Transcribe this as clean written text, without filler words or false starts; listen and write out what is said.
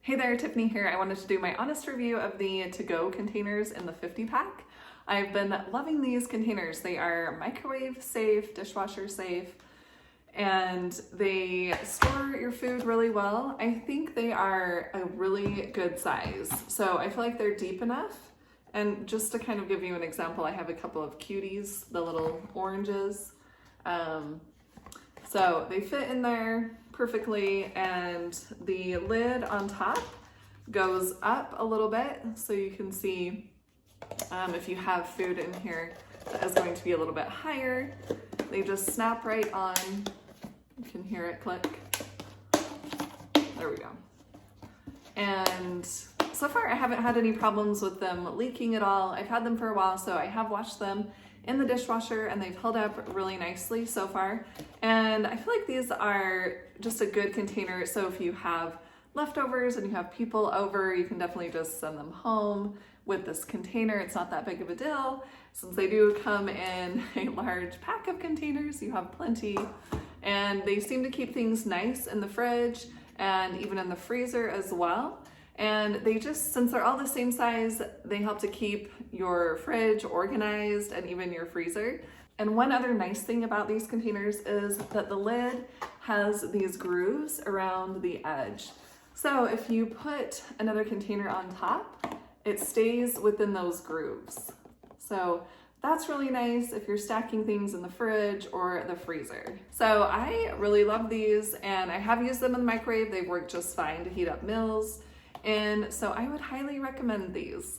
Hey there, Tiffany here. I wanted to do my honest review of the to-go containers in the 50 pack. I've been loving these containers. They are microwave safe, dishwasher safe, and they store your food really well. I think they are a really good size. So I feel like they're deep enough. And just to kind of give you an example, I have a couple of cuties, the little oranges. So they fit in there perfectly, and the lid on top goes up a little bit so you can see if you have food in here that is going to be a little bit higher. They just snap right on. You can hear it click. There we go. And so far I haven't had any problems with them leaking at all. I've had them for a while, so I have washed them in the dishwasher and they've held up really nicely so far. And I feel like these are just a good container. So if you have leftovers and you have people over, you can definitely just send them home with this container. It's not that big of a deal. Since they do come in a large pack of containers, you have plenty. And they seem to keep things nice in the fridge and even in the freezer as well. And they just, since they're all the same size, they help to keep your fridge organized and even your freezer. And one other nice thing about these containers is that the lid has these grooves around the edge. So if you put another container on top, it stays within those grooves. So that's really nice if you're stacking things in the fridge or the freezer. So I really love these, and I have used them in the microwave. They work just fine to heat up meals. And so I would highly recommend these.